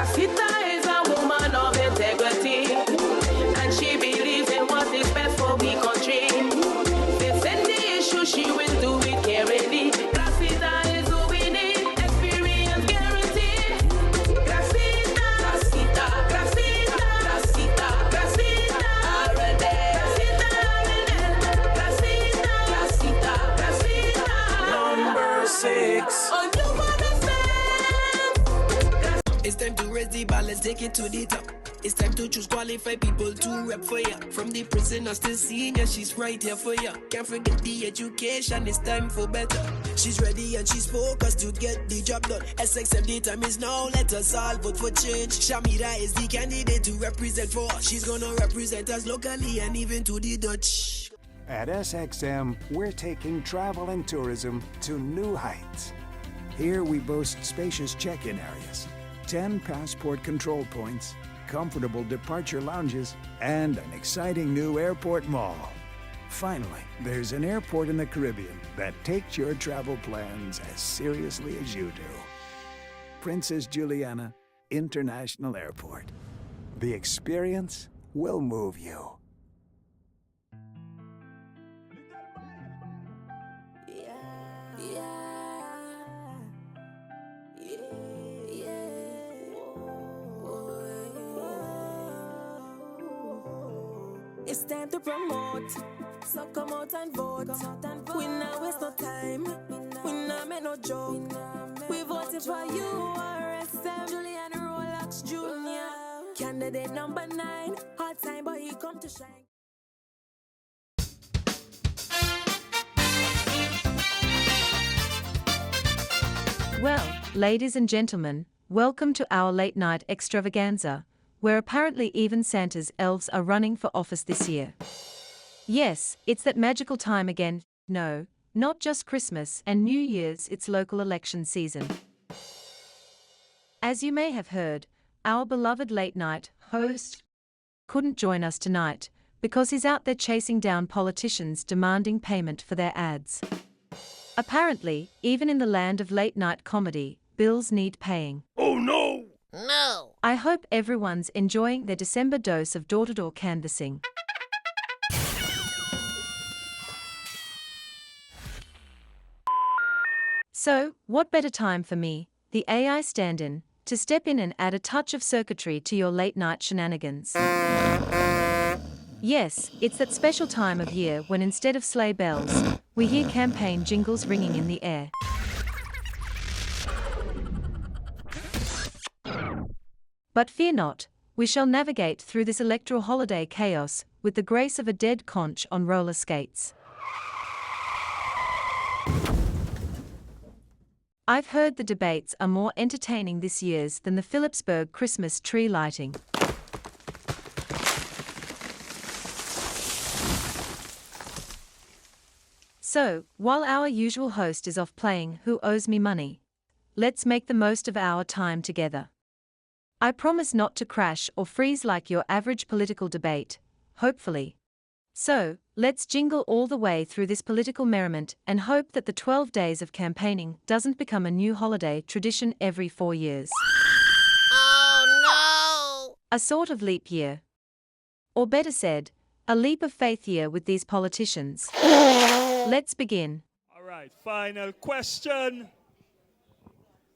Casita is a woman of integrity, and she believes in what is best for the country. Facing the issue, she will do it carefully. Casita is who we need, experience guaranteed. Casita, Casita, Casita, Casita, Casita, Casita, Casita, Casita, number 6. On you it's time to raise the bar, let's take it to the top. It's time to choose qualified people to rep for ya. From the prisoners to senior, she's right here for ya. Can't forget the education, it's time for better. She's ready and she's focused to get the job done. SXM, the time is now, let us all vote for change. Shamira is the candidate to represent for us. She's gonna represent us locally and even to the Dutch. At SXM, we're taking travel and tourism to new heights. Here we boast spacious check-in areas, 10 passport control points, comfortable departure lounges, and an exciting new airport mall. Finally, there's an airport in the Caribbean that takes your travel plans as seriously as you do. Princess Juliana International Airport. The experience will move you. It's time to promote, so come out and vote. We not waste no time, we not make no joke. We voted for you, our Assembly and Rolex Jr. Candidate number 9, hard time but he come to shine. Well, ladies and gentlemen, welcome to our late night extravaganza, where apparently even Santa's elves are running for office this year. Yes, it's that magical time again. No, not just Christmas and New Year's, it's local election season. As you may have heard, our beloved late night host couldn't join us tonight because he's out there chasing down politicians demanding payment for their ads. Apparently, even in the land of late night comedy, bills need paying. Oh no! No! I hope everyone's enjoying their December dose of door-to-door canvassing. So, what better time for me, the AI stand-in, to step in and add a touch of circuitry to your late-night shenanigans? Yes, it's that special time of year when instead of sleigh bells, we hear campaign jingles ringing in the air. But fear not, we shall navigate through this electoral holiday chaos with the grace of a dead conch on roller skates. I've heard the debates are more entertaining this year's than the Phillipsburg Christmas tree lighting. So, while our usual host is off playing Who Owes Me Money, let's make the most of our time together. I promise not to crash or freeze like your average political debate, hopefully. So, let's jingle all the way through this political merriment and hope that the 12 days of campaigning doesn't become a new holiday tradition every 4 years. Oh no! A sort of leap year. Or better said, a leap of faith year with these politicians. Let's begin. All right, final question.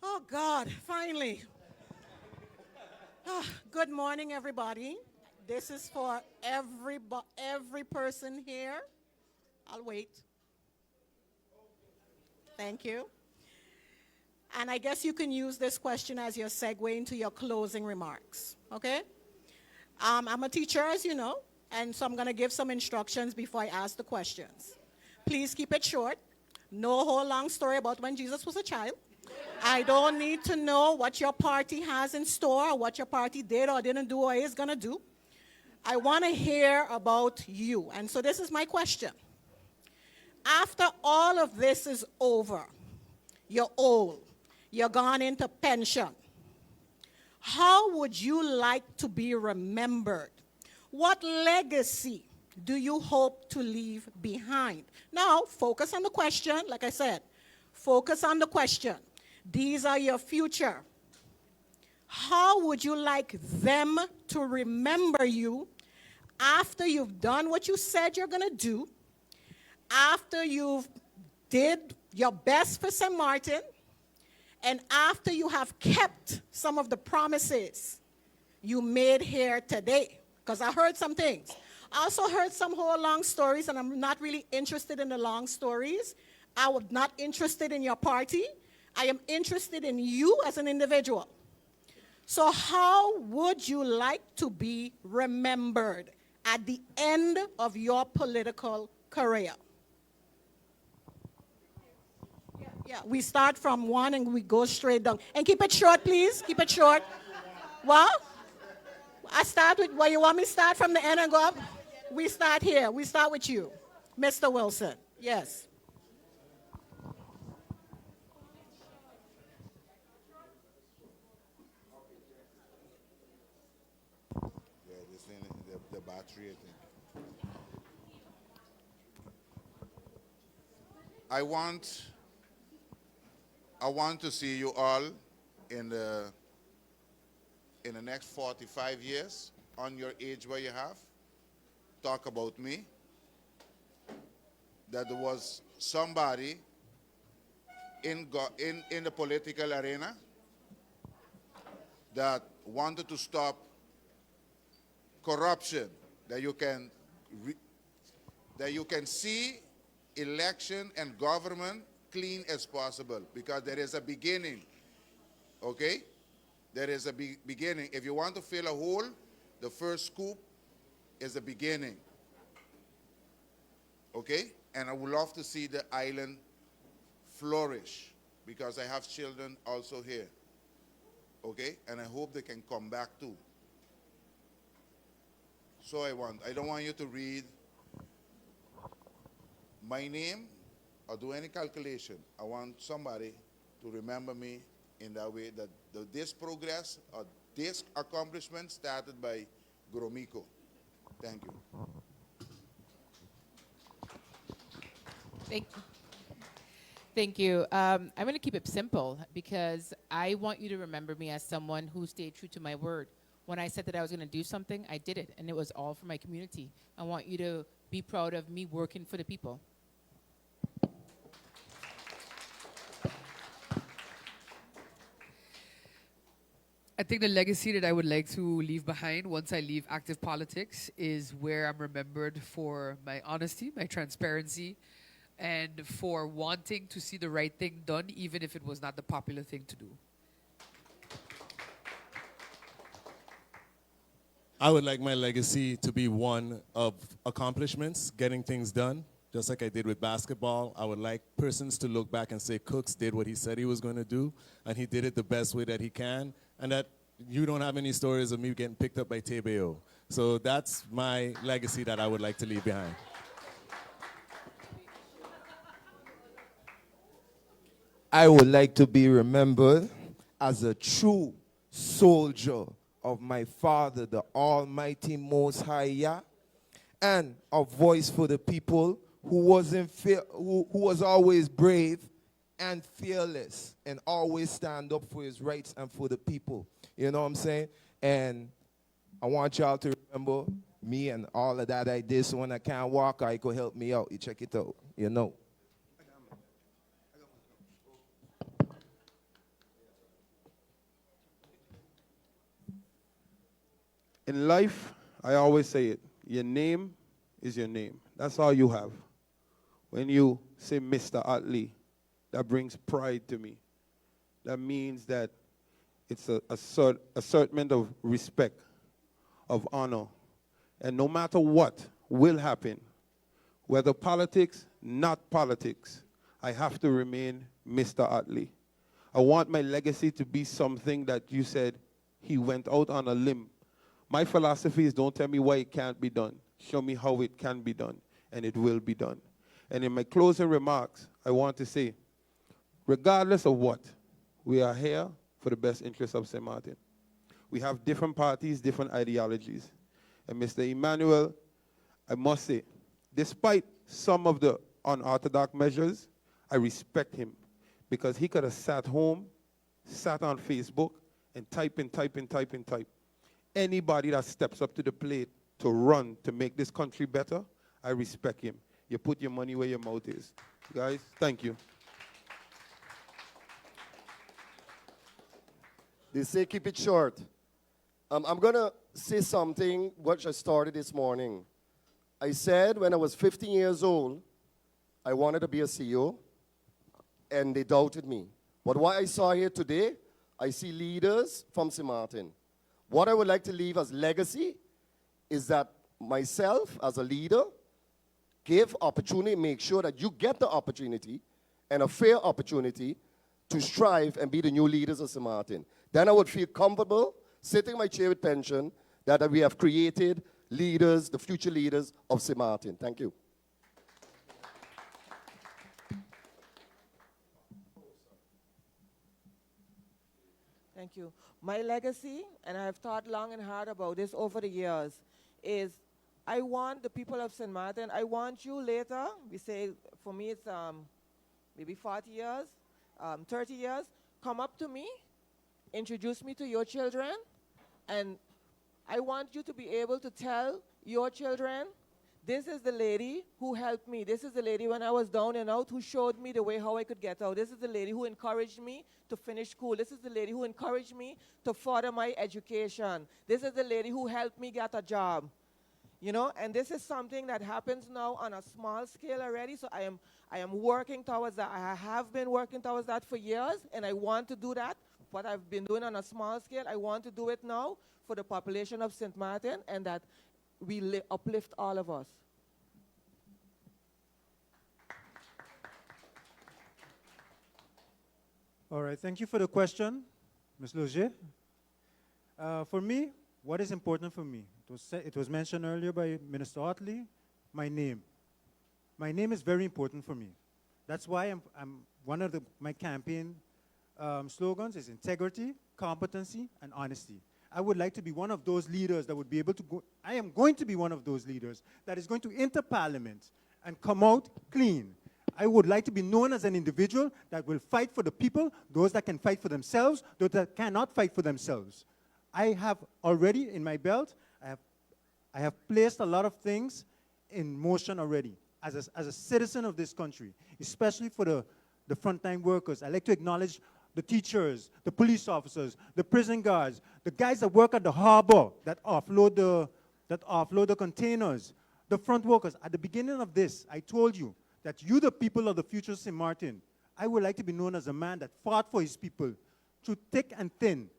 Oh God, finally. Good morning, everybody. This is for every person here. I'll wait. Thank you. And I guess you can use this question as your segue into your closing remarks, okay? I'm a teacher, as you know, and so I'm going to give some instructions before I ask the questions. Please keep it short. No whole long story about when Jesus was a child. I don't need to know what your party has in store, or what your party did or didn't do or is going to do. I want to hear about you. And so this is my question. After all of this is over, you're old, you're gone into pension, how would you like to be remembered? What legacy do you hope to leave behind? Now, focus on the question. Like I said, focus on the question. These are your future. how would you like them to remember you after you've done what you said you're going to do, after you've did your best for St. Martin, and after you have kept some of the promises you made here today? Because I heard some things. I also heard some whole long stories, and I'm not really interested in the long stories. I was not interested in your party. I am interested in you as an individual. So how would you like to be remembered at the end of your political career? Yeah, we start from one and we go straight down. And keep it short, please. Keep it short. Well, I start with, well, you want me to start from the end and go up? We start here. We start with you, Mr. Wilson. Yes. Yeah, this thing, the battery, I think. I want to see you all in the next 45 years, on your age where you have, talk about me, that there was somebody in the political arena that wanted to stop corruption, that you can see election and government clean as possible, because there is a beginning, okay? There is a beginning. If you want to fill a hole, the first scoop is the beginning, okay? And I would love to see the island flourish, because I have children also here, okay? And I hope they can come back too. So I don't want you to read my name or do any calculation. I want somebody to remember me in that way, that this progress or this accomplishment started by Gromiko. Thank you. Thank you. I'm going to keep it simple, because I want you to remember me as someone who stayed true to my word. When I said that I was going to do something, I did it, and it was all for my community. I want you to be proud of me working for the people. I think the legacy that I would like to leave behind once I leave active politics is where I'm remembered for my honesty, my transparency, and for wanting to see the right thing done, even if it was not the popular thing to do. I would like my legacy to be one of accomplishments, getting things done, just like I did with basketball. I would like persons to look back and say, Cooks did what he said he was going to do, and he did it the best way that he can, and that you don't have any stories of me getting picked up by Tebeo. So that's my legacy that I would like to leave behind. I would like to be remembered as a true soldier of my Father, the Almighty Most High Yah, and a voice for the people who was always brave and fearless and always stand up for his rights and for the people. You know what I'm saying? And I want y'all to remember me and all of that I did, so when I can't walk, I could help me out. You check it out, you know. In life, I always say it, your name is your name. That's all you have. When you say Mr. Utley, that brings pride to me. That means that it's a assertment of respect, of honor. And no matter what will happen, whether politics, not politics, I have to remain Mr. Utley. I want my legacy to be something that you said he went out on a limb. My philosophy is don't tell me why it can't be done. Show me how it can be done, and it will be done. And in my closing remarks, I want to say, regardless of what, we are here for the best interests of St. Martin. We have different parties, different ideologies. And Mr. Emmanuel, I must say, despite some of the unorthodox measures, I respect him, because he could have sat home, sat on Facebook, and type and type and type and type. Anybody that steps up to the plate to run to make this country better, I respect him. You put your money where your mouth is. Guys, thank you. They say keep it short. I'm going to say something which I started this morning. I said when I was 15 years old, I wanted to be a CEO, and they doubted me. But what I saw here today, I see leaders from St. Martin. What I would like to leave as legacy is that myself as a leader give opportunity, make sure that you get the opportunity and a fair opportunity to strive and be the new leaders of St. Martin. Then I would feel comfortable sitting in my chair with pension that we have created leaders, the future leaders of St. Martin. Thank you. Thank you. My legacy, and I've thought long and hard about this over the years, is I want the people of St. Martin, I want you later, we say, for me it's maybe 40 years, 30 years, come up to me, introduce me to your children, and I want you to be able to tell your children, this is the lady who helped me. This is the lady when I was down and out who showed me the way how I could get out. This is the lady who encouraged me to finish school. This is the lady who encouraged me to further my education. This is the lady who helped me get a job. You know, and this is something that happens now on a small scale already, so I am working towards that. I have been working towards that for years, and I want to do that. What I've been doing on a small scale, I want to do it now for the population of St. Martin, and that we uplift all of us. All right, thank you for the question, Ms. Loger. For me, what is important for me? It was mentioned earlier by Minister Otley, my name. My name is very important for me. That's why I'm one of my campaign slogans is integrity, competency, and honesty. I would like to be one of those leaders that would be able to go, I am going to be one of those leaders that is going to enter Parliament and come out clean. I would like to be known as an individual that will fight for the people, those that can fight for themselves, those that cannot fight for themselves. I have already in my belt, I have placed a lot of things in motion already as a citizen of this country, especially for the frontline workers. I like to acknowledge the teachers, the police officers, the prison guards, the guys that work at the harbor that offload the containers, the front workers. At the beginning of this, I told you that you, the people of the future St. Martin, I would like to be known as a man that fought for his people through thick and thin.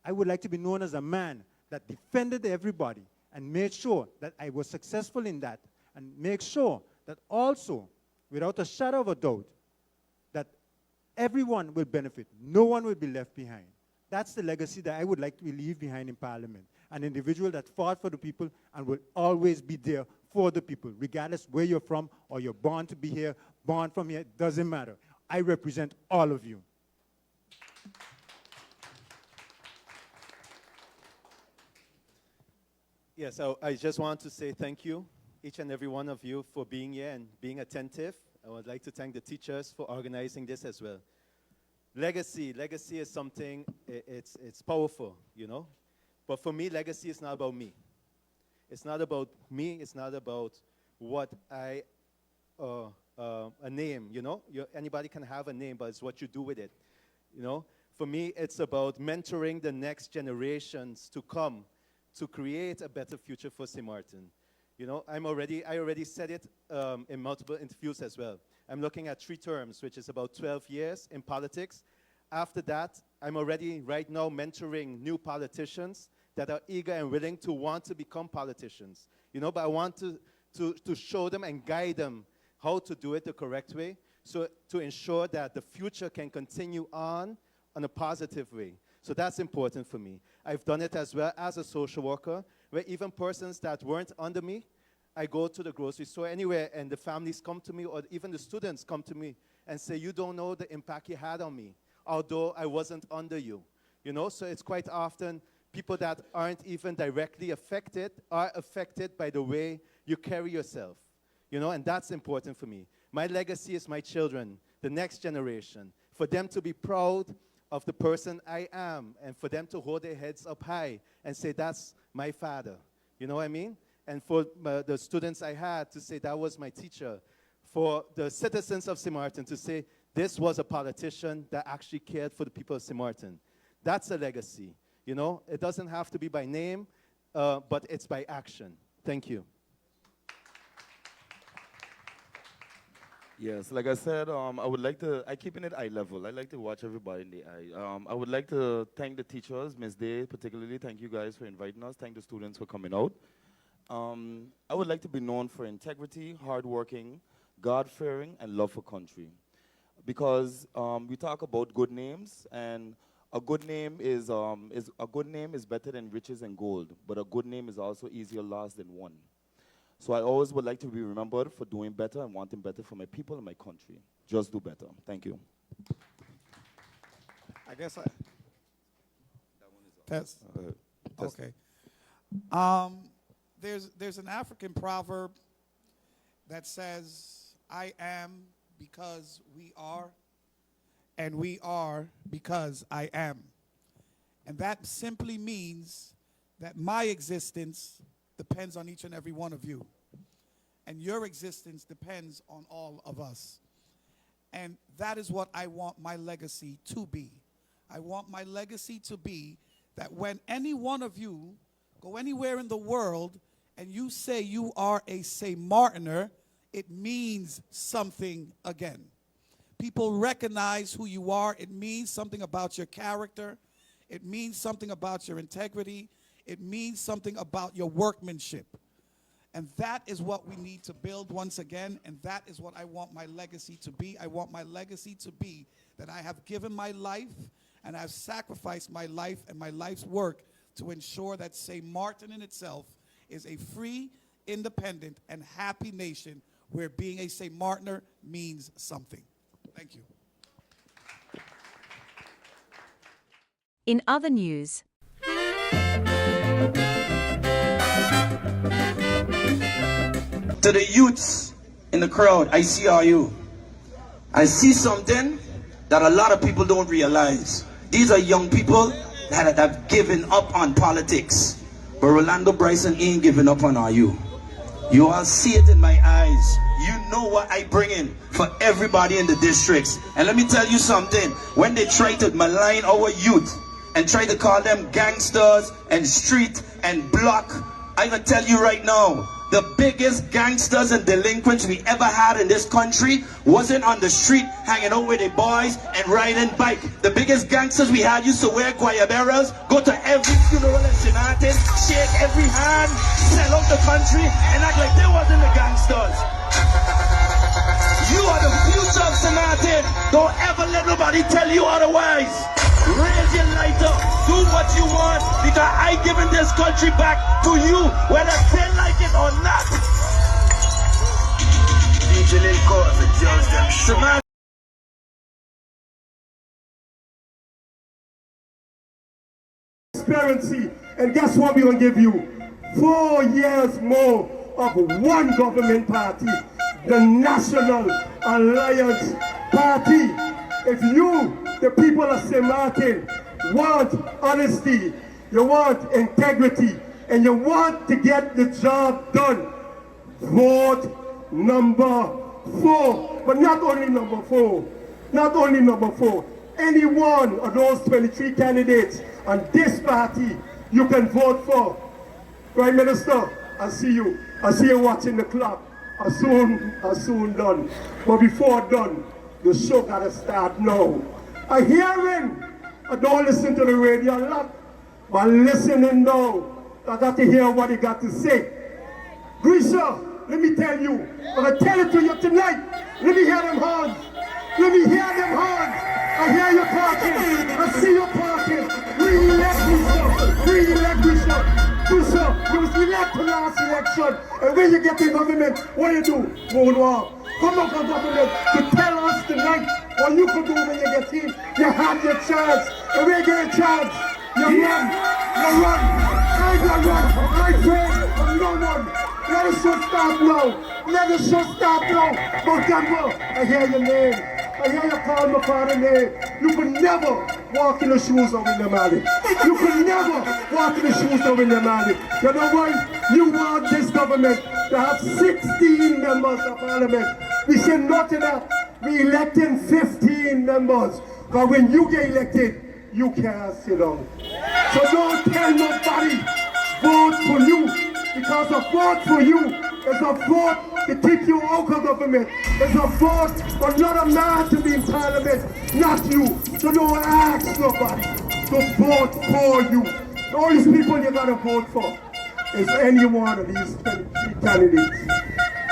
I would like to be known as a man that defended everybody and made sure that I was successful in that, and make sure that also, without a shadow of a doubt, that everyone will benefit. No one will be left behind. That's the legacy that I would like to leave behind in Parliament. An individual that fought for the people and will always be there for the people, regardless where you're from or you're born to be here, born from here, doesn't matter. I represent all of you. Yes, so I just want to say thank you, each and every one of you, for being here and being attentive. I would like to thank the teachers for organizing this as well. Legacy is something, it's powerful, you know. But for me, legacy is not about me. It's not about me, it's not about what a name, you know. Anybody can have a name, but it's what you do with it, you know. For me, it's about mentoring the next generations to come to create a better future for St. Martin. You know, I already said it in multiple interviews as well. I'm looking at 3 terms, which is about 12 years in politics. After that, I'm already right now mentoring new politicians that are eager and willing to want to become politicians. You know, but I want to show them and guide them how to do it the correct way, so to ensure that the future can continue on a positive way. So that's important for me. I've done it as well as a social worker, where even persons that weren't under me, I go to the grocery store anywhere, and the families come to me, or even the students come to me and say, you don't know the impact you had on me, although I wasn't under you. You know, so it's quite often people that aren't even directly affected are affected by the way you carry yourself. You know, and that's important for me. My legacy is my children, the next generation, for them to be proud of the person I am, and for them to hold their heads up high and say, that's my father. You know what I mean? And for the students I had to say, that was my teacher. For the citizens of St. Martin to say, this was a politician that actually cared for the people of St. Martin. That's a legacy. You know, it doesn't have to be by name, but it's by action. Thank you. Yes, like I said, I keep it at eye level. I like to watch everybody in the eye. I would like to thank the teachers, Ms. Day particularly. Thank you guys for inviting us. Thank the students for coming out. I would like to be known for integrity, hardworking, God-fearing, and love for country. Because we talk about good names, and a good name is better than riches and gold, but a good name is also easier lost than won. So I always would like to be remembered for doing better and wanting better for my people and my country. Just do better. Thank you. I guess I... Test. Okay. There's an African proverb that says, I am because we are, and we are because I am. And that simply means that my existence depends on each and every one of you. And your existence depends on all of us. And that is what I want my legacy to be. I want my legacy to be that when any one of you go anywhere in the world and you say you are a St. Martiner, it means something again. People recognize who you are. It means something about your character. It means something about your integrity. It means something about your workmanship. And that is what we need to build once again, and that is what I want my legacy to be. I want my legacy to be that I have given my life and I've sacrificed my life and my life's work to ensure that St. Martin in itself is a free, independent, and happy nation where being a St. Martiner means something. Thank you. In other news, to the youths in the crowd, I see all you. I see something that a lot of people don't realize. These are young people that have given up on politics. But Rolando Bryson ain't giving up on all you. You all see it in my eyes. You know what I bring in for everybody in the districts. And let me tell you something. When they try to malign our youth and try to call them gangsters and street and block, I'm going to tell you right now, the biggest gangsters and delinquents we ever had in this country wasn't on the street hanging out with their boys and riding bike. The biggest gangsters we had used to wear guayaberas, go to every funeral in St. Martin, shake every hand, sell out the country, and act like they wasn't the gangsters. You are the future of St. Martin. Don't ever let nobody tell you otherwise. Raise your light up. Do what you want, because I giving this country back to you, whether they like it or not. DJ Lil Cause, the judge them show. Transparency, and guess what we're going to give you? 4 years more of one government party, the National Alliance Party. If you, the people of St. Martin, want honesty, you want integrity, and you want to get the job done, vote number 4. But not only number 4, not only number 4, any one of those 23 candidates on this party you can vote for. Prime Minister, I see you. I see you watching the clock. I soon done. But before done, the show gotta start now. I hearing, I don't listen to the radio a lot, but listening now, I got to hear what he got to say. Grisha, let me tell you, I'm gonna tell it to you tonight. Let me hear them horns. Let me hear them horns. I hear you talking. I see you talking. Re-elect Grisha. Re-elect Grisha. Grisha, you was elected last election, and when you get in government, what do you do? Vote war. Come up with government to tell us tonight what you could do when you get in. You have your chance, and when you get a chance, you run. You run. I don't run. I pray for no one. Let us just start now. Let us just start now. But Denver, I hear your name. I hear you call my father's name. You could never walk in the shoes of William Alley. You could never walk in the shoes of William Alley. You know why? You want this government to have 16 members of parliament. We say nothing that we electing 15 members. But when you get elected, you can't sit down. So don't tell nobody, vote for you. Because a vote for you is a vote to keep you out of government. It's a vote for another man to be in parliament, not you. So don't ask nobody to vote for you. The only people you gotta vote for is any one of these 23 candidates.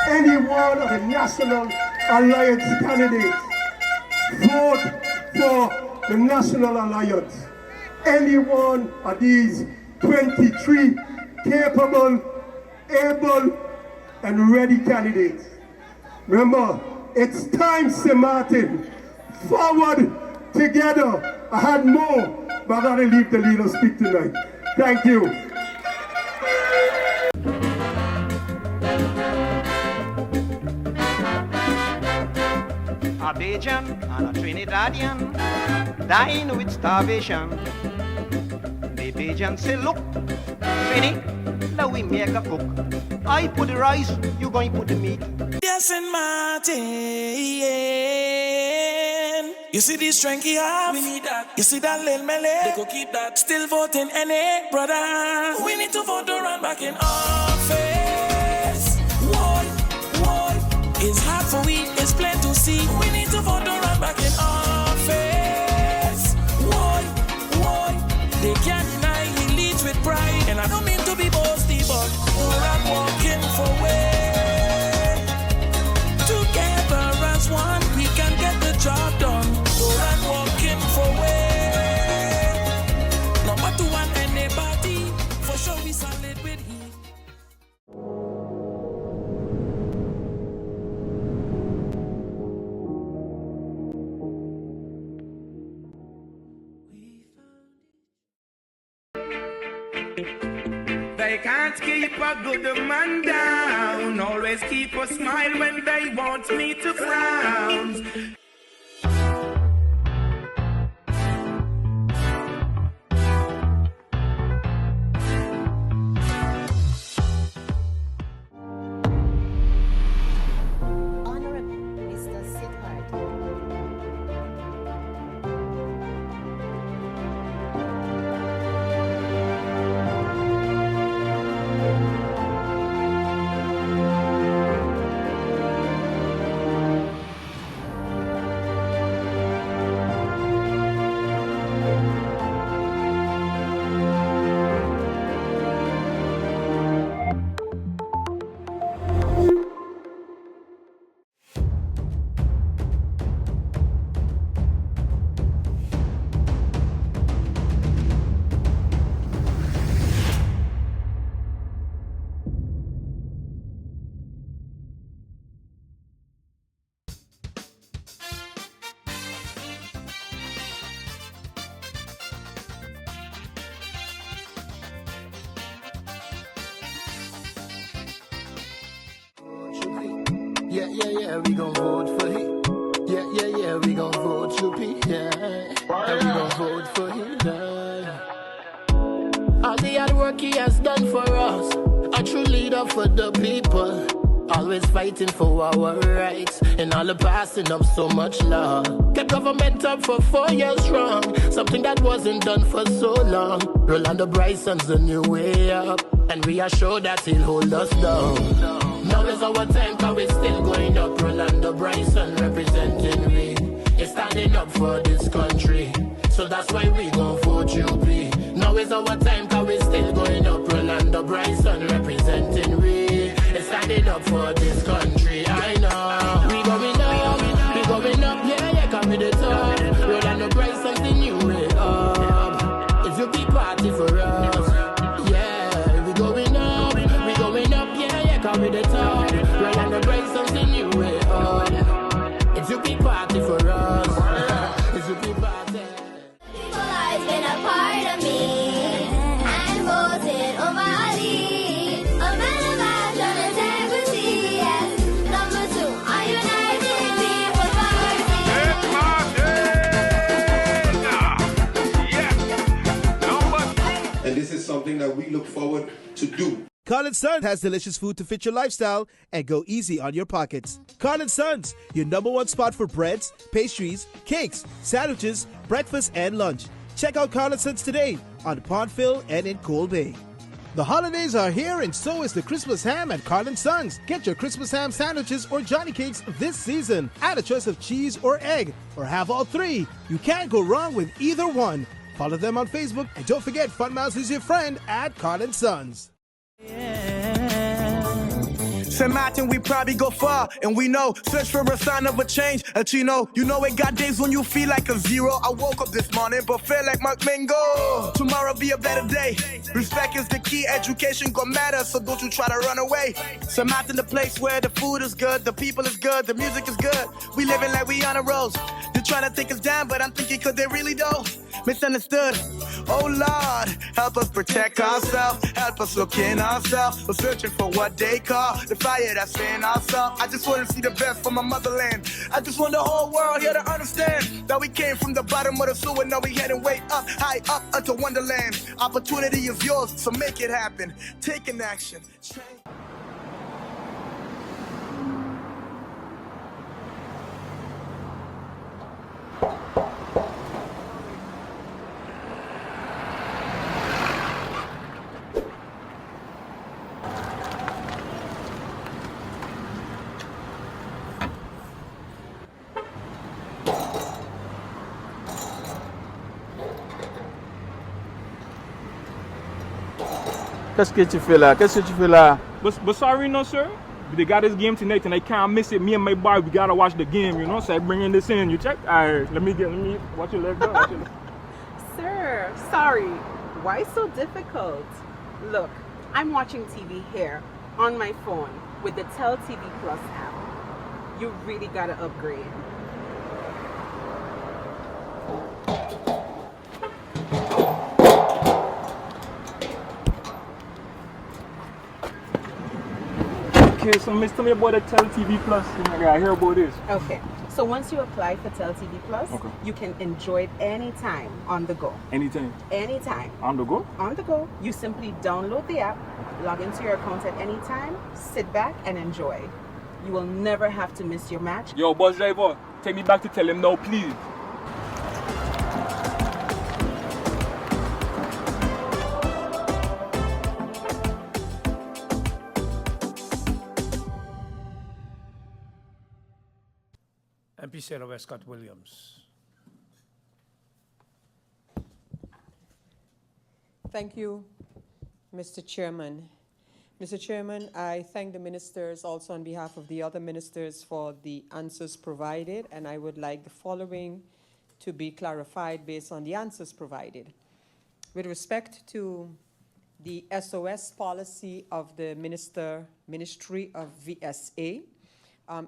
Any one of the National Alliance candidates. Vote for the National Alliance. Any one of these 23 capable, able, and ready candidates. Remember, it's time, St. Martin. Forward, together. I had more, but I gotta leave the leader speak tonight. Thank you. A Bajan and a Trinidadian dying with starvation. The Bajan say, look, Trini, now we make a cook. I put the rice, you going to put the meat. Yes, and Martin. You see this strength he have? We need that. You see that little melee? They could keep that. Still voting NA, brother. We need to vote to run back in office. Why? It's hard for we, it's plain to see. We need to vote to run back in office. Why? They can't deny he leads with pride. And I don't mean to be boasty, but we're walking for way. Together as one, we can get the job done. We're walking for way. Number two and anybody, for sure we solid with heat. They can't keep a good man down. Always keep a smile when they want me to frown. Yeah, we gon' vote for him. Yeah, we gon' vote Chupi, yeah. And we gon' vote for him, yeah. All the hard work he has done for us, a true leader for the people. Always fighting for our rights, and all the passing up so much love. Kept government up for 4 years strong, something that wasn't done for so long. Rolando Bryson's the new way up, and we are sure that he'll hold us down. Now is our time, cause we're still going up. Rolando Bryson representing we. It's standing up for this country, so that's why we gon' vote UP. Now is our time, cause we're still going up. Rolando Bryson representing we. It's standing up for this country, I know. We going up, yeah, cause we the top. Rolando Bryson's the new way up. It's a big party for us. Yeah, we going up, yeah, cause we the top. Rolando Bryson's the new way up. It's a big party for us. It's a big party. People has been a part of me and voted on my lead. A man of action and integrity, yes. Number two, I united people for mercy. something that we look forward to do. Carl & Sons has delicious food to fit your lifestyle and go easy on your pockets. Carl & Sons, your #1 spot for breads, pastries, cakes, sandwiches, breakfast, and lunch. Check out Carl & Sons today on Pondville and in Coal Bay. The holidays are here and so is the Christmas ham at Carl & Sons. Get your Christmas ham sandwiches or Johnny cakes this season. Add a choice of cheese or egg or have all three. You can't go wrong with either one. Follow them on Facebook and don't forget Fun Miles is your friend at Carl & Sons. St. Martin, we probably go far, and we know, search for a sign of a change, a chino. You know it got days when you feel like a zero. I woke up this morning, but felt like Mark Mingo. Tomorrow be a better day. Respect is the key, education gon' matter, so don't you try to run away. St. Martin, the place where the food is good, the people is good, the music is good. We living like we on a road. You're trying to take us down, but I'm thinking could they really though? Misunderstood. Oh Lord, help us protect ourselves, help us look in ourselves. We're searching for what they call the fire that's in ourselves. I just want to see the best for my motherland. I just want the whole world here to understand that we came from the bottom of the sewer, now we heading way up, high up unto Wonderland. Opportunity is yours, so make it happen. Take an action. Qu'est-ce que tu fais là? Qu'est-ce que tu fais là? But sorry, no sir. They got this game tonight and I can't miss it. Me and my boy, we gotta watch the game, you know. So I bringing this in. You check? Alright, let me watch your leg. Watch your leg. Sir, sorry. Why so difficult? Look, I'm watching TV here on my phone with the Tel TV Plus app. You really gotta upgrade. Okay, so miss, tell me about the Tel TV Plus. I hear about this. Okay, so once you apply for Tel TV Plus, you can enjoy it anytime on the go. Anytime? Anytime. On the go? On the go. You simply download the app, log into your account at any time, sit back and enjoy. You will never have to miss your match. Yo, bus driver, take me back to tell him now, please. MP Sarah Westcott Williams. Thank you, Mr. Chairman. Mr. Chairman, I thank the ministers also on behalf of the other ministers for the answers provided, and I would like the following to be clarified based on the answers provided. With respect to the SOS policy of the Ministry of VSA,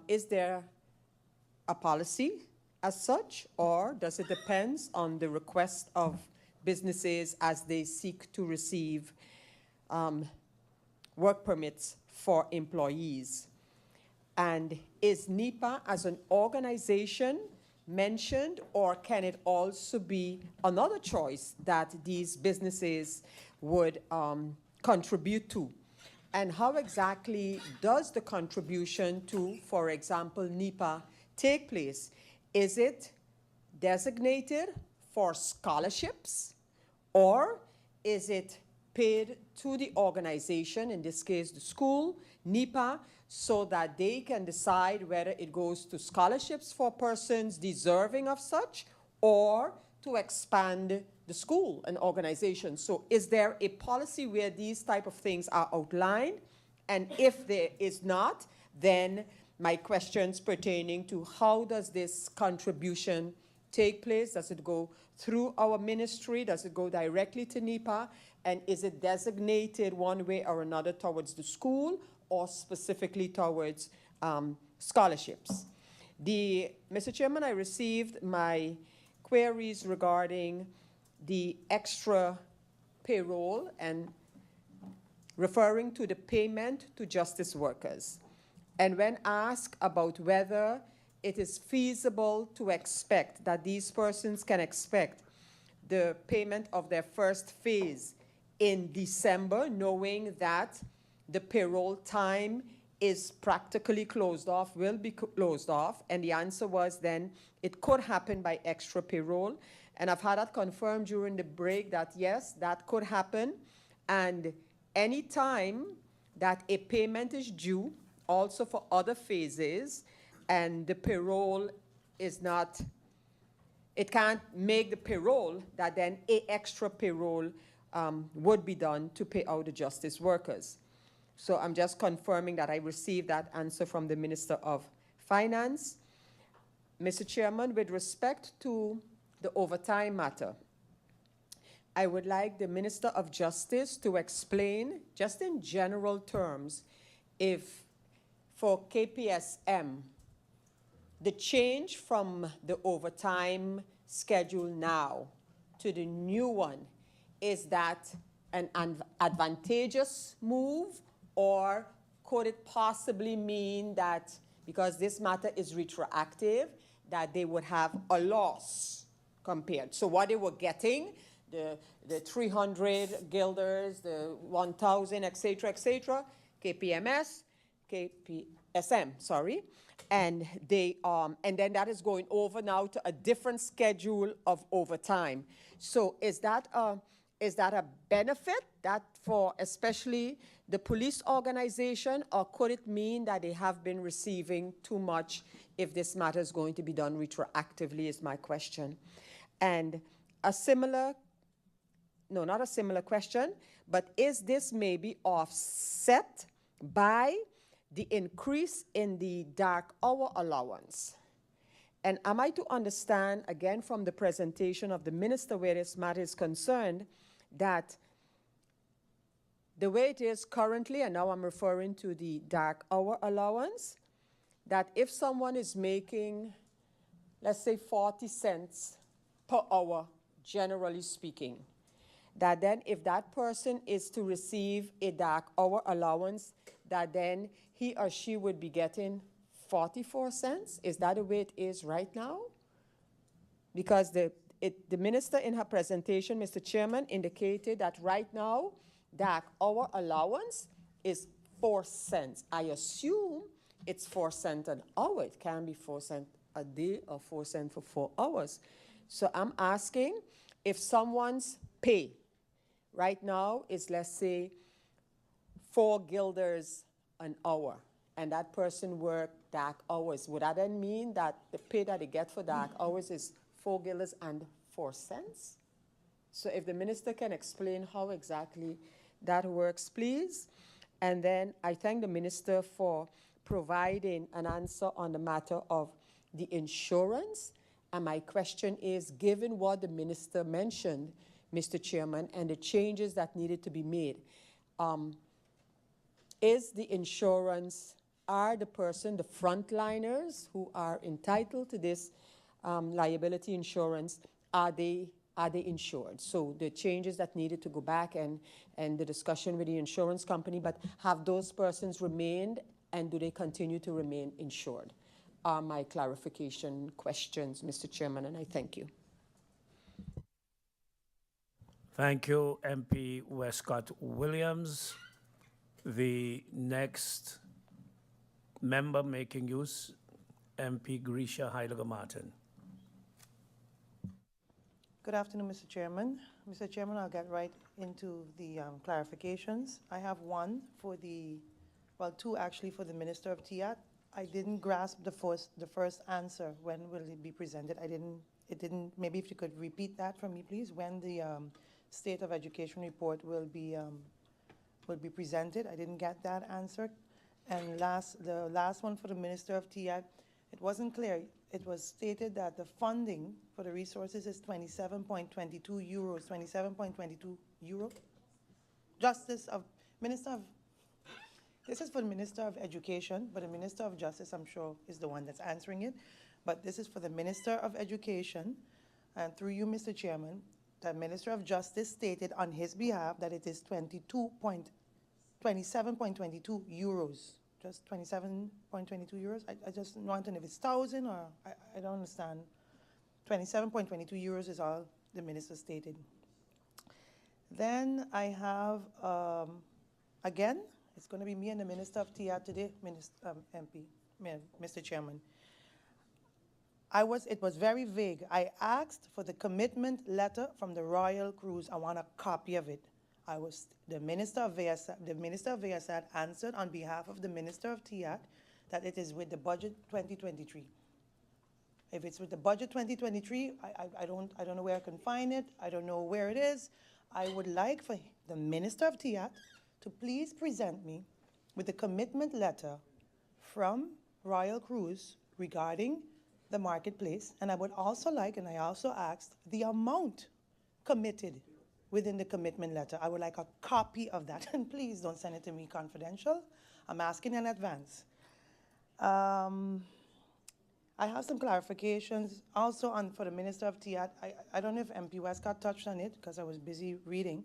is there a policy as such, or does it depend on the request of businesses as they seek to receive work permits for employees? And is NEPA as an organization mentioned, or can it also be another choice that these businesses would contribute to? And how exactly does the contribution to, for example, NEPA take place? Is it designated for scholarships, or is it paid to the organization, in this case the school, NEPA, so that they can decide whether it goes to scholarships for persons deserving of such, or to expand the school and organization? So is there a policy where these type of things are outlined? And if there is not, then my questions pertaining to how does this contribution take place? Does it go through our ministry? Does it go directly to NEPA? And is it designated one way or another towards the school or specifically towards scholarships? Mr. Chairman, I received my queries regarding the extra payroll and referring to the payment to justice workers. And when asked about whether it is feasible to expect that these persons can expect the payment of their first phase in December, knowing that the payroll time is practically closed off, will be closed off? And the answer was then it could happen by extra payroll. And I've had that confirmed during the break that yes, that could happen. And any time that a payment is due, also for other phases, and the payroll is not, it can't make the payroll, that then a extra payroll would be done to pay out the justice workers. So I'm just confirming that I received that answer from the Minister of Finance. Mr. Chairman, with respect to the overtime matter, I would like the Minister of Justice to explain, just in general terms, if for KPSM, the change from the overtime schedule now to the new one, is that an advantageous move, or could it possibly mean that because this matter is retroactive, that they would have a loss compared? So what they were getting, the 300 guilders, the 1,000, et cetera, KPSM, sorry, and they and then that is going over now to a different schedule of overtime. So is that a benefit that for especially the police organization, or could it mean that they have been receiving too much if this matter is going to be done retroactively, is my question. And a similar, no, not a similar question, but is this maybe offset by the increase in the dark hour allowance? And am I to understand, again from the presentation of the minister where this matter is concerned, that the way it is currently, and now I'm referring to the dark hour allowance, that if someone is making, let's say 40 cents per hour, generally speaking, that then if that person is to receive a dark hour allowance, that then he or she would be getting 44 cents? Is that the way it is right now? Because the minister in her presentation, Mr. Chairman, indicated that right now, dark hour allowance is 4 cents. I assume it's 4 cents an hour. It can be 4 cents a day or 4 cents for 4 hours. So I'm asking if someone's pay right now is, let's say, 4 guilders an hour, and that person worked dark hours, would that then mean that the pay that they get for dark hours is 4 guilders and 4 cents? So if the minister can explain how exactly that works, please. And then I thank the minister for providing an answer on the matter of the insurance. And my question is, given what the minister mentioned, Mr. Chairman, and the changes that needed to be made, is the insurance, are the person, the frontliners who are entitled to this liability insurance, are they insured? So the changes that needed to go back and the discussion with the insurance company, but have those persons remained, and do they continue to remain insured? Are my clarification questions, Mr. Chairman, and I thank you. Thank you, MP Westcott Williams. The next member making use, MP Grisha Heiliger Martin. Good afternoon, Mr. Chairman. Mr. Chairman, I'll get right into the clarifications. I have one for the, well, two actually for the Minister of TIAT. I didn't grasp the first answer. When will it be presented? It didn't, maybe if you could repeat that for me, please, when the State of Education report will be presented. I didn't get that answer. And the last one for the Minister of TIAT, it wasn't clear. It was stated that the funding for the resources is 27.22 euros, 27.22 euro. This is for the Minister of Education, but the Minister of Justice, I'm sure, is the one that's answering it. But this is for the Minister of Education, and through you, Mr. Chairman, the Minister of Justice stated on his behalf that it is 27.22 euros. Just 27.22 euros? I just want to know if it's 1,000 or I don't understand. 27.22 euros is all the minister stated. Then I have, again, it's going to be me and the Minister of TR today, Mr. Chairman. It was very vague. I asked for the commitment letter from the Royal Cruise. I want a copy of it. The Minister of VSAT answered on behalf of the Minister of TIAT that it is with the budget 2023. If it's with the budget 2023, I don't know where I can find it. I don't know where it is. I would like for the Minister of TIAT to please present me with the commitment letter from Royal Cruise regarding the marketplace. And I would also like, and I also asked, the amount committed within the commitment letter. I would like a copy of that. And please don't send it to me confidential. I'm asking in advance. I have some clarifications also for the Minister of TIAT. I don't know if MP Westcott touched on it because I was busy reading,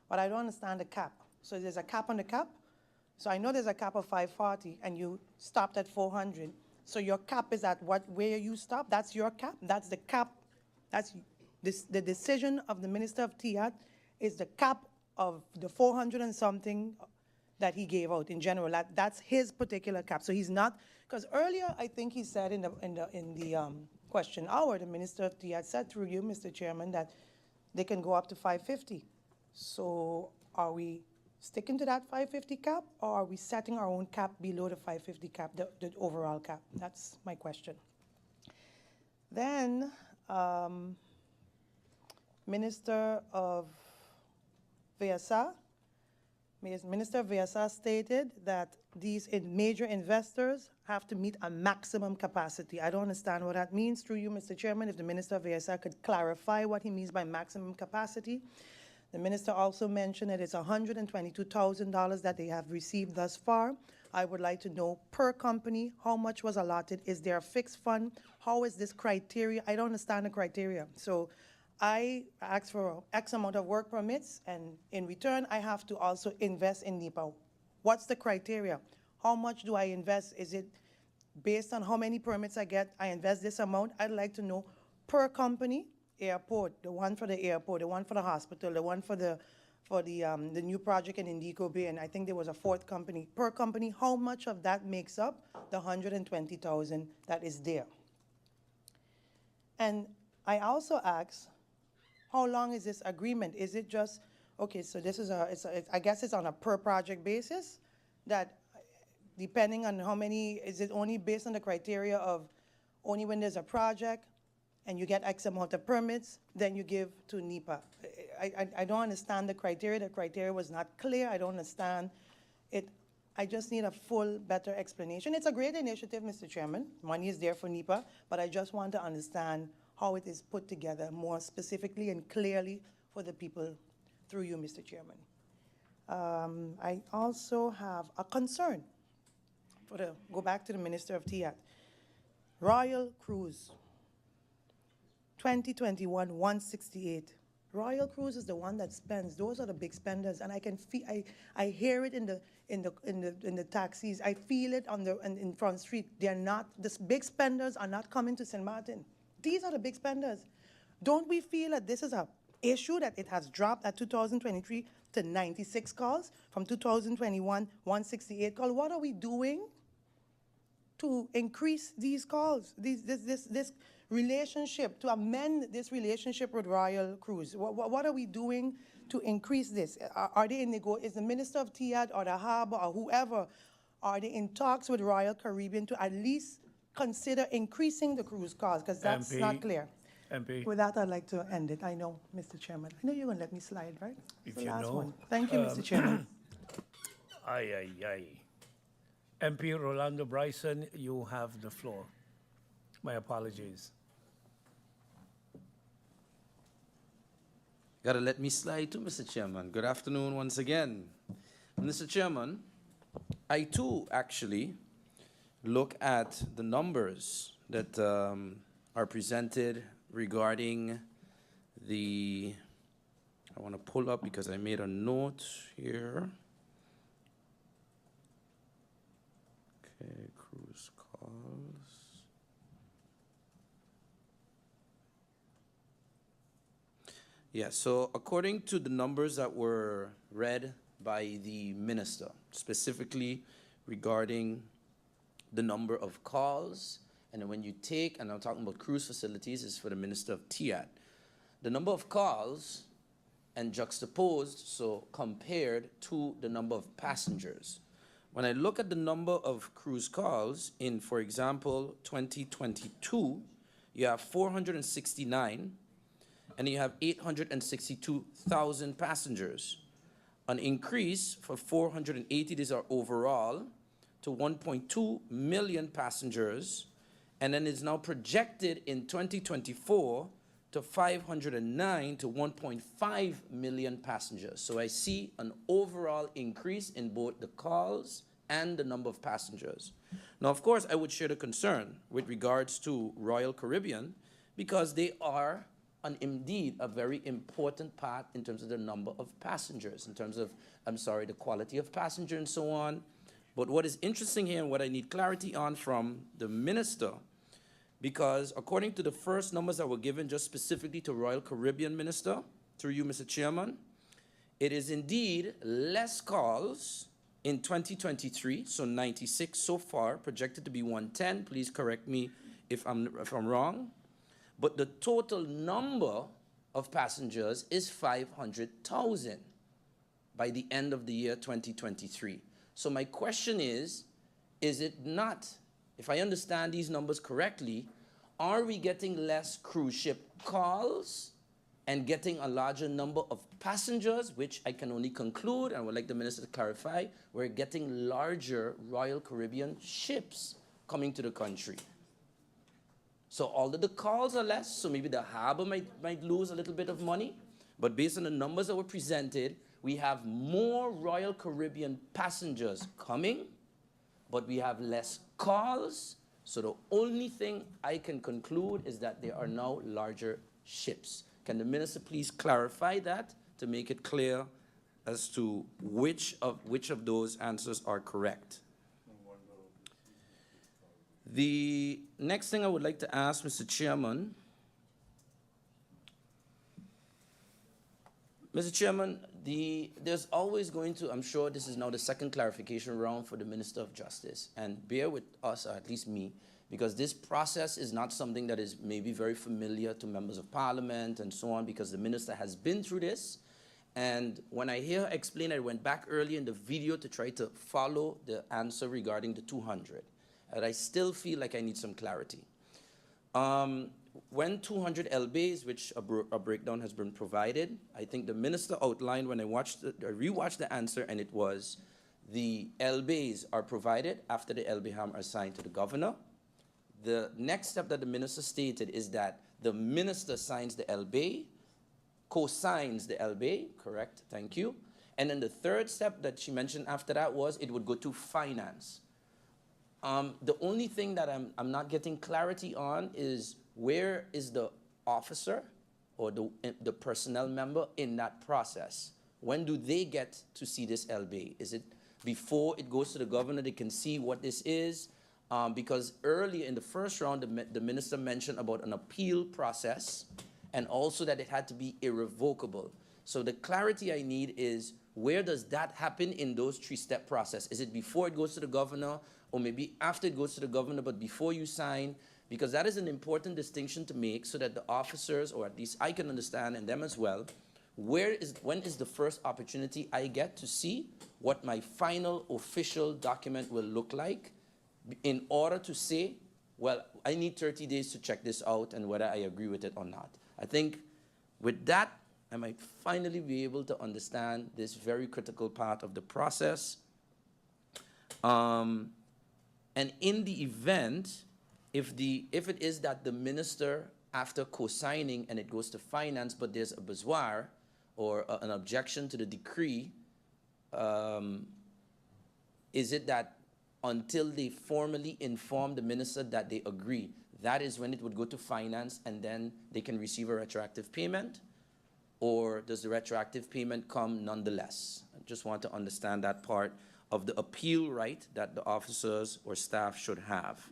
but I don't understand the cap. So there's a cap on the cap. So I know there's a cap of 540 and you stopped at 400. So your cap is at where you stop? That's your cap? That's the cap? The decision of the Minister of TIAT is the cap of the 400 and something that he gave out in general. That's his particular cap. So he's not, because earlier I think he said in the question hour, the Minister of TIAT said through you, Mr. Chairman, that they can go up to 550. So are we sticking to that 550 cap, or are we setting our own cap below the 550 cap, the overall cap? That's my question. Then, Minister of VSA stated that these major investors have to meet a maximum capacity. I don't understand what that means. Through you, Mr. Chairman, if the Minister of VSA could clarify what he means by maximum capacity. The minister also mentioned that it's $122,000 that they have received thus far. I would like to know per company how much was allotted. Is there a fixed fund? How is this criteria? I don't understand the criteria. So I asked for X amount of work permits, and in return, I have to also invest in NEPA. What's the criteria? How much do I invest? Is it based on how many permits I get? I invest this amount. I'd like to know per company. Airport, the one for the airport, the one for the hospital, the one for the new project in Indigo Bay, and I think there was a fourth company. Per company, how much of that makes up the 120,000 that is there? And I also asked, how long is this agreement? Is it just, okay, so this is I guess it's on a per project basis, that depending on how many, is it only based on the criteria of only when there's a project, and you get X amount of permits, then you give to NEPA. I don't understand the criteria. The criteria was not clear. I don't understand it. I just need a full, better explanation. It's a great initiative, Mr. Chairman. Money is there for NEPA, but I just want to understand how it is put together more specifically and clearly for the people through you, Mr. Chairman. I also have a concern go back to the Minister of TIAT. Royal Cruise. 2021, 168. Royal Cruise is the one that spends. Those are the big spenders, and I can feel. I hear it in the taxis. I feel it in Front Street. They're not. The big spenders are not coming to St. Martin. These are the big spenders. Don't we feel that this is an issue that it has dropped at 2023 to 96 calls from 2021, 168 calls? What are we doing to increase these calls? This relationship, to amend this relationship with Royal Cruise? What are we doing to increase this? Are they is the Minister of TIAT or the Harbor or whoever, are they in talks with Royal Caribbean to at least consider increasing the cruise cost? Because that's not clear. MP. With that, I'd like to end it. I know, Mr. Chairman. I know you're going to let me slide, right? If the you last know. one. Thank you, Mr. Chairman. MP Rolando Bryson, you have the floor. My apologies. Gotta let me slide too, Mr. Chairman. Good afternoon once again. Mr. Chairman, I too actually look at the numbers that are presented regarding the, I want to pull up because I made a note here. Okay, cruise calls. Yeah, so according to the numbers that were read by the minister, specifically regarding the number of calls, and then when you take, and I'm talking about cruise facilities, is for the Minister of TIAT, the number of calls and juxtaposed, so compared to the number of passengers. When I look at the number of cruise calls in, for example, 2022, you have 469, and you have 862,000 passengers. An increase for 480, these are overall, to 1.2 million passengers, and then it's now projected in 2024 to 509 to 1.5 million passengers. So I see an overall increase in both the calls and the number of passengers. Now, of course, I would share the concern with regards to Royal Caribbean, because they are indeed a very important part in terms of the number of passengers, in terms of, the quality of passenger and so on. But what is interesting here and what I need clarity on from the minister, because according to the first numbers that were given just specifically to Royal Caribbean, Minister, through you, Mr. Chairman, it is indeed less calls in 2023, so 96 so far, projected to be 110. Please correct me if I'm wrong. But the total number of passengers is 500,000 by the end of the year 2023. So my question is it not, if I understand these numbers correctly, are we getting less cruise ship calls and getting a larger number of passengers, which I can only conclude, and I would like the minister to clarify, we're getting larger Royal Caribbean ships coming to the country? So although the calls are less, so maybe the harbor might lose a little bit of money, but based on the numbers that were presented, we have more Royal Caribbean passengers coming, but we have less calls. So the only thing I can conclude is that there are now larger ships. Can the minister please clarify that to make it clear as to which of those answers are correct? The next thing I would like to ask, Mr. Chairman, there's always going to, I'm sure this is now the second clarification round for the Minister of Justice, and bear with us, or at least me, because this process is not something that is maybe very familiar to members of Parliament and so on, because the minister has been through this. And when I hear her explain, I went back early in the video to try to follow the answer regarding the 200. And I still feel like I need some clarity. When 200 LBs, which a breakdown has been provided, I think the minister outlined when I rewatched the answer, and it was the LBs are provided after the LBHAM are assigned to the governor. The next step that the minister stated is that the minister signs the LB, co-signs the LB, correct, thank you. And then the third step that she mentioned after that was it would go to finance. The only thing that I'm not getting clarity on is where is the officer or the personnel member in that process? When do they get to see this LB? Is it before it goes to the governor, they can see what this is? Because earlier in the first round, the minister mentioned about an appeal process and also that it had to be irrevocable. So the clarity I need is, where does that happen in those three-step process? Is it before it goes to the governor, or maybe after it goes to the governor, but before you sign? Because that is an important distinction to make so that the officers, or at least I can understand, and them as well, when is the first opportunity I get to see what my final official document will look like in order to say, well, I need 30 days to check this out and whether I agree with it or not. I think with that, I might finally be able to understand this very critical part of the process. And in the event, if it is that the minister, after co-signing and it goes to finance, but there's a besoir or an objection to the decree, is it that until they formally inform the minister that they agree, that is when it would go to finance and then they can receive a retroactive payment? Or does the retroactive payment come nonetheless? I just want to understand that part of the appeal right that the officers or staff should have.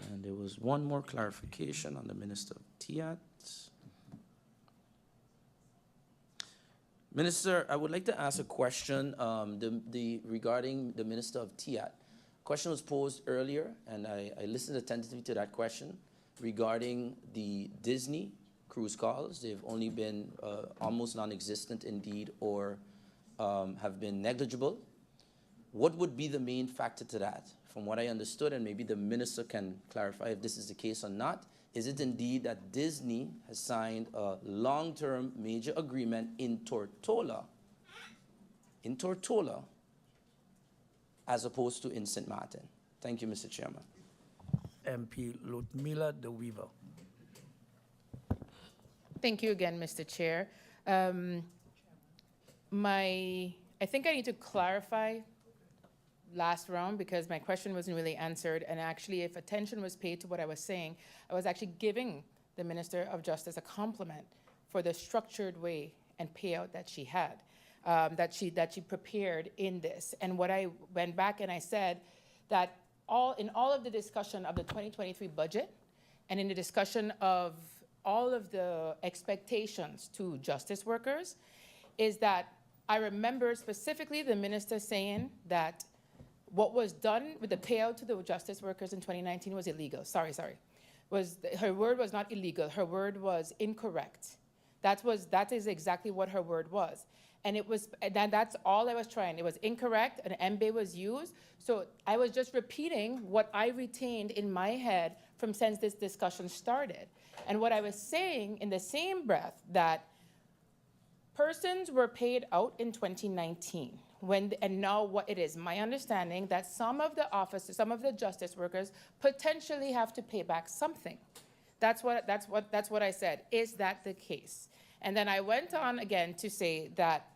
And there was one more clarification on the Minister of TIAT. Minister, I would like to ask a question regarding the Minister of TIAT. Question was posed earlier, and I listened attentively to that question regarding the Disney cruise calls. They've only been almost non-existent indeed, or have been negligible. What would be the main factor to that? From what I understood, and maybe the minister can clarify if this is the case or not, is it indeed that Disney has signed a long-term major agreement in Tortola, as opposed to in St. Martin? Thank you, Mr. Chairman. MP Ludmila De Weaver. Thank you again, Mr. Chair. I think I need to clarify last round because my question wasn't really answered, and actually if attention was paid to what I was saying, I was actually giving the Minister of Justice a compliment for the structured way and payout that she had, that she prepared in this. And what I went back and I said that in all of the discussion of the 2023 budget and in the discussion of all of the expectations to justice workers is that I remember specifically the minister saying that what was done with the payout to the justice workers in 2019 was illegal. Her word was not illegal. Her word was incorrect. That is exactly what her word was. And that's all I was trying. It was incorrect, an MBA was used. So I was just repeating what I retained in my head from since this discussion started. And what I was saying in the same breath that persons were paid out in 2019. And now what it is my understanding that some of the officers, some of the justice workers potentially have to pay back something. That's what I said. Is that the case? And then I went on again to say that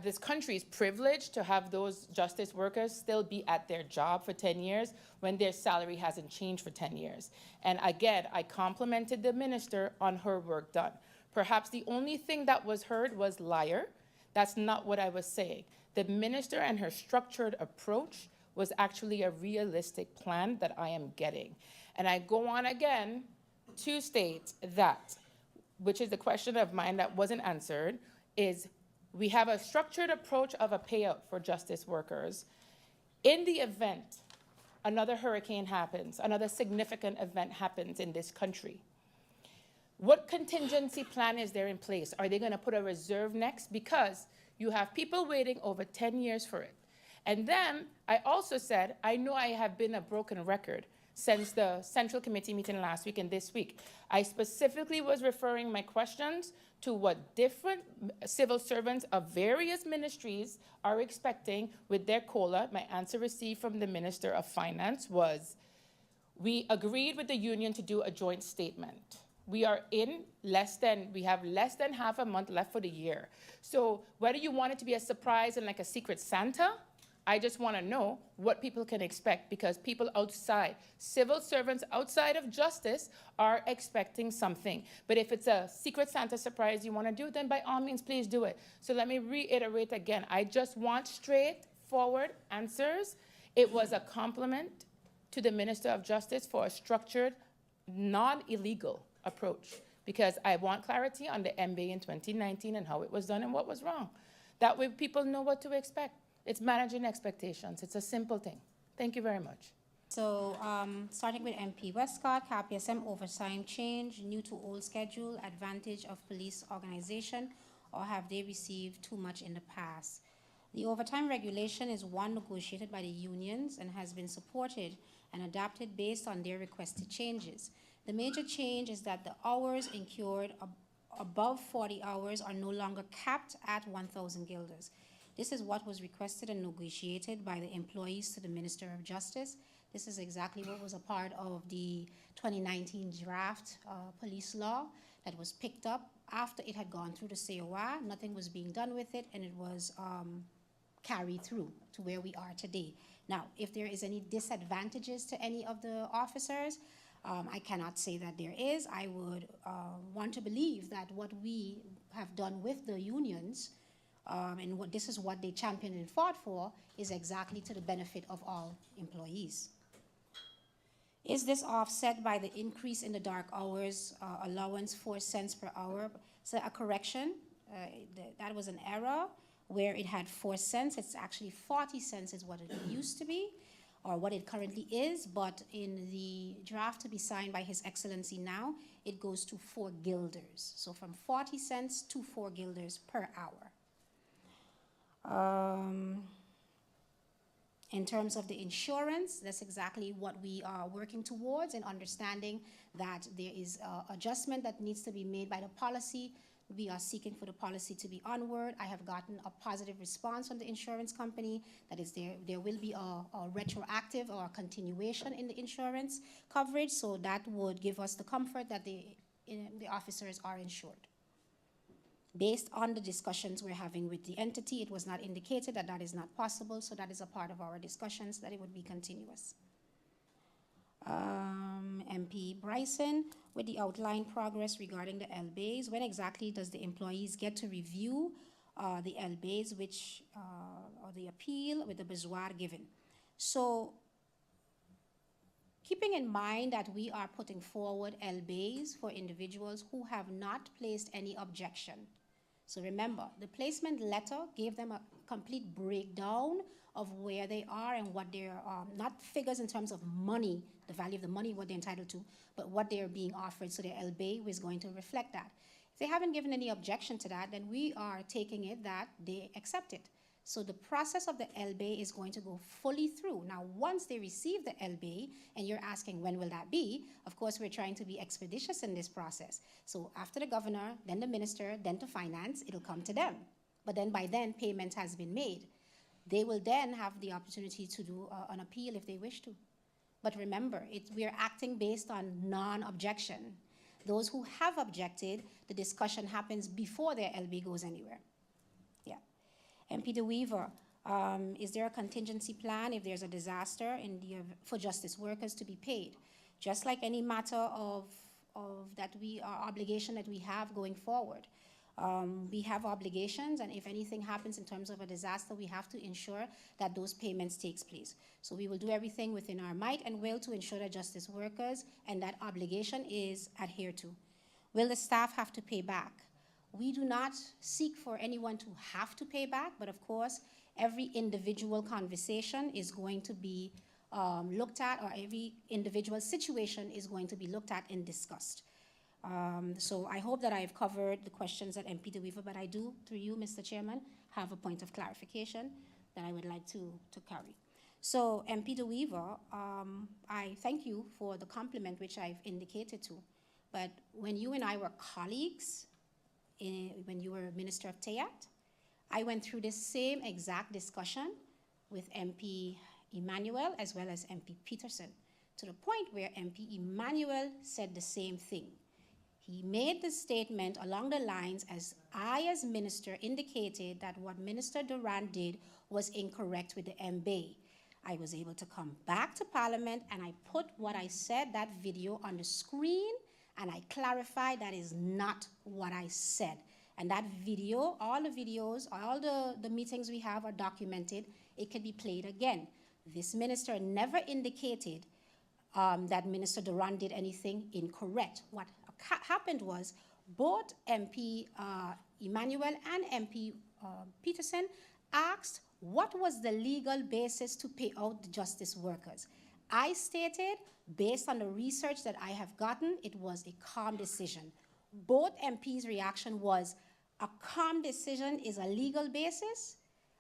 this country is privileged to have those justice workers still be at their job for 10 years when their salary hasn't changed for 10 years. And again, I complimented the minister on her work done. Perhaps the only thing that was heard was liar. That's not what I was saying. The minister and her structured approach was actually a realistic plan that I am getting. And I go on again to state that, which is the question of mine that wasn't answered, is we have a structured approach of a payout for justice workers. In the event another hurricane happens, another significant event happens in this country, what contingency plan is there in place? Are they going to put a reserve next? Because you have people waiting over 10 years for it. And then I also said, I know I have been a broken record since the Central Committee meeting last week and this week. I specifically was referring my questions to what different civil servants of various ministries are expecting with their COLA. My answer received from the Minister of Finance was, we agreed with the union to do a joint statement. We have less than half a month left for the year. So whether you want it to be a surprise and like a secret Santa, I just want to know what people can expect, because people outside, civil servants outside of justice, are expecting something. But if it's a secret Santa surprise you want to do, then by all means, please do it. So let me reiterate again. I just want straightforward answers. It was a compliment to the Minister of Justice for a structured, non-illegal approach, because I want clarity on the MBA in 2019 and how it was done and what was wrong. That way people know what to expect. It's managing expectations. It's a simple thing. Thank you very much. So starting with MP Westcott, KPSM oversight change, new to old schedule, advantage of police organization, or have they received too much in the past? The overtime regulation is one negotiated by the unions and has been supported and adapted based on their requested changes. The major change is that the hours incurred above 40 hours are no longer capped at 1,000 guilders. This is what was requested and negotiated by the employees to the Minister of Justice. This is exactly what was a part of the 2019 draft police law that was picked up after it had gone through the COR. Nothing was being done with it, and it was carried through to where we are today. Now, if there is any disadvantages to any of the officers, I cannot say that there is. I would want to believe that what we have done with the unions and this is what they championed and fought for, is exactly to the benefit of all employees. Is this offset by the increase in the dark hours allowance 4 cents per hour? So a correction, that was an error where it had 4 cents. It's actually 40 cents is what it used to be, or what it currently is, but in the draft to be signed by His Excellency now, it goes to 4 guilders. So from 40 cents to 4 guilders per hour. In terms of the insurance, that's exactly what we are working towards, and understanding that there is adjustment that needs to be made by the policy. We are seeking for the policy to be onward. I have gotten a positive response from the insurance company that is there will be a retroactive or a continuation in the insurance coverage, so that would give us the comfort that the officers are insured. Based on the discussions we're having with the entity, it was not indicated that that is not possible, so that is a part of our discussions, that it would be continuous. MP Bryson, with the outline progress regarding the LBAs, when exactly does the employees get to review the LBAs, which, or the appeal with the besoir given? So, keeping in mind that we are putting forward LBAs for individuals who have not placed any objection. So remember, the placement letter gave them a complete breakdown of where they are and what they're, not figures in terms of money, the value of the money, what they're entitled to, but what they're being offered. So their LBA is going to reflect that. If they haven't given any objection to that, then we are taking it that they accept it. So the process of the LBA is going to go fully through. Now, once they receive the LBA, and you're asking when will that be, of course, we're trying to be expeditious in this process. So after the governor, then the minister, then to finance, it'll come to them. But then by then, payment has been made. They will then have the opportunity to do an appeal if they wish to. But remember, we're acting based on non-objection. Those who have objected, the discussion happens before their LB goes anywhere. MP De Weaver, is there a contingency plan if there's a disaster for justice workers to be paid? Just like any matter of obligation that we have going forward. We have obligations, and if anything happens in terms of a disaster, we have to ensure that those payments takes place. So we will do everything within our might and will to ensure that justice workers and that obligation is adhered to. Will the staff have to pay back? We do not seek for anyone to have to pay back, but of course, every individual conversation is going to be looked at, or every individual situation is going to be looked at and discussed. So I hope that I've covered the questions at MP De Weaver, but I do, through you, Mr. Chairman, have a point of clarification that I would like to carry. So MP De Weaver, I thank you for the compliment which I've indicated to, but when you and I were colleagues, when you were Minister of TEAT, I went through this same exact discussion with MP Emmanuel as well as MP Peterson, to the point where MP Emmanuel said the same thing. He made the statement along the lines as I, as minister, indicated that what Minister Durand did was incorrect with the MBA. I was able to come back to Parliament and I put what I said, that video, on the screen, and I clarified that is not what I said. And that video, all the videos, all the meetings we have are documented. It can be played again. This minister never indicated that Minister Durand did anything incorrect. What happened was both MP Emmanuel and MP Peterson asked what was the legal basis to pay out the justice workers. I stated, based on the research that I have gotten, it was a calm decision. Both MPs' reaction was, a calm decision is a legal basis.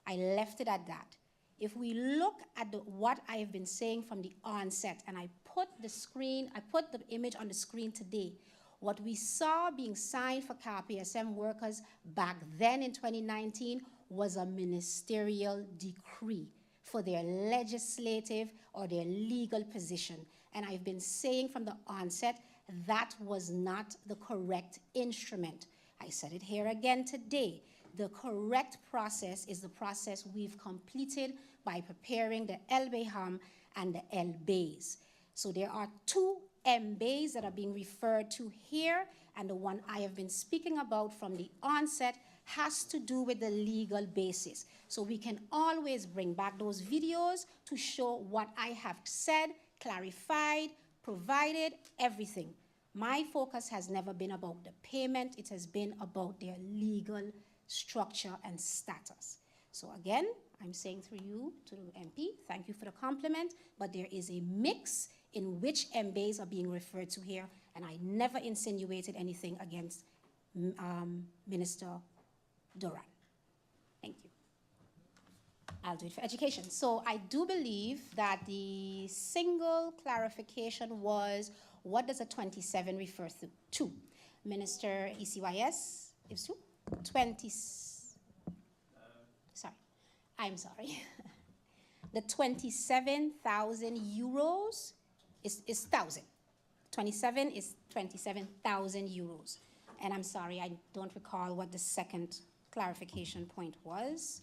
I left it at that. If we look at what I have been saying from the onset, and I put the image on the screen today, what we saw being signed for KPSM workers back then in 2019 was a ministerial decree for their legislative or their legal position. And I've been saying from the onset, that was not the correct instrument. I said it here again today. The correct process is the process we've completed by preparing the LBHAM and the LBAs. So there are two MBAs that are being referred to here, and the one I have been speaking about from the onset has to do with the legal basis. So we can always bring back those videos to show what I have said, clarified, provided everything. My focus has never been about the payment, it has been about their legal structure and status. So again, I'm saying through you to the MP, thank you for the compliment, but there is a mix in which MBAs are being referred to here, and I never insinuated anything against Minister Duran. Thank you. I'll do it for education. So I do believe that the single clarification was, what does a 27 refer to? Minister ECYS, is to 20, sorry, I'm sorry. The 27,000 euros is 1,000. 27 is 27,000 euros. And I'm sorry, I don't recall what the second clarification point was.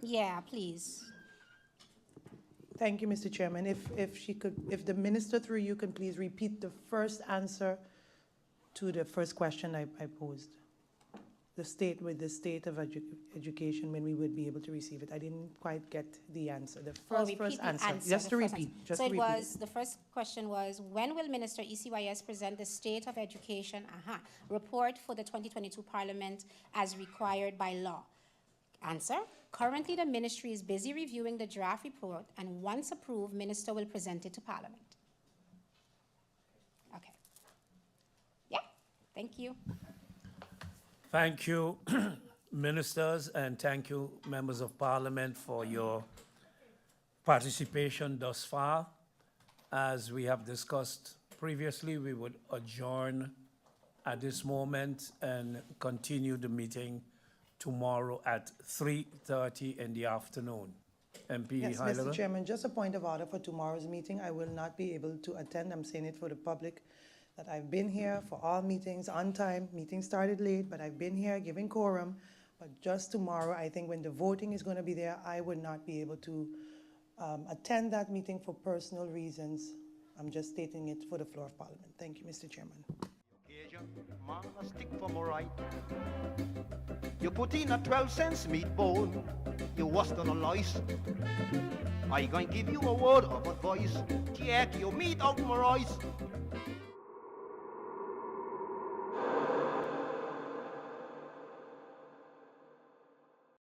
Yeah, please. Thank you, Mr. Chairman. If the minister through you can please repeat the first answer to the first question I posed. The state of education, when we would be able to receive it. I didn't quite get the answer. The first answer. Just to repeat. So the first question was, when will Minister ECYS present the State of Education report for the 2022 Parliament as required by law? Answer, currently the ministry is busy reviewing the draft report, and once approved, Minister will present it to Parliament. Okay. Yeah, thank you. Thank you, ministers, and thank you, members of Parliament, for your participation thus far. As we have discussed previously, we would adjourn at this moment and continue the meeting tomorrow at 3:30 in the afternoon. MP Yes, Heilerer? Mr. Chairman, just a point of order for tomorrow's meeting. I will not be able to attend. I'm saying it for the public, that I've been here for all meetings on time. Meeting started late, but I've been here giving quorum. But just tomorrow, I think when the voting is going to be there, I would not be able to attend that meeting for personal reasons. I'm just stating it for the floor of Parliament. Thank you, Mr. Chairman. Man, a stick for my right. You put in a 12-cent meatball, you was gonna lice. I going give you a word of advice. Check your meat out my rice.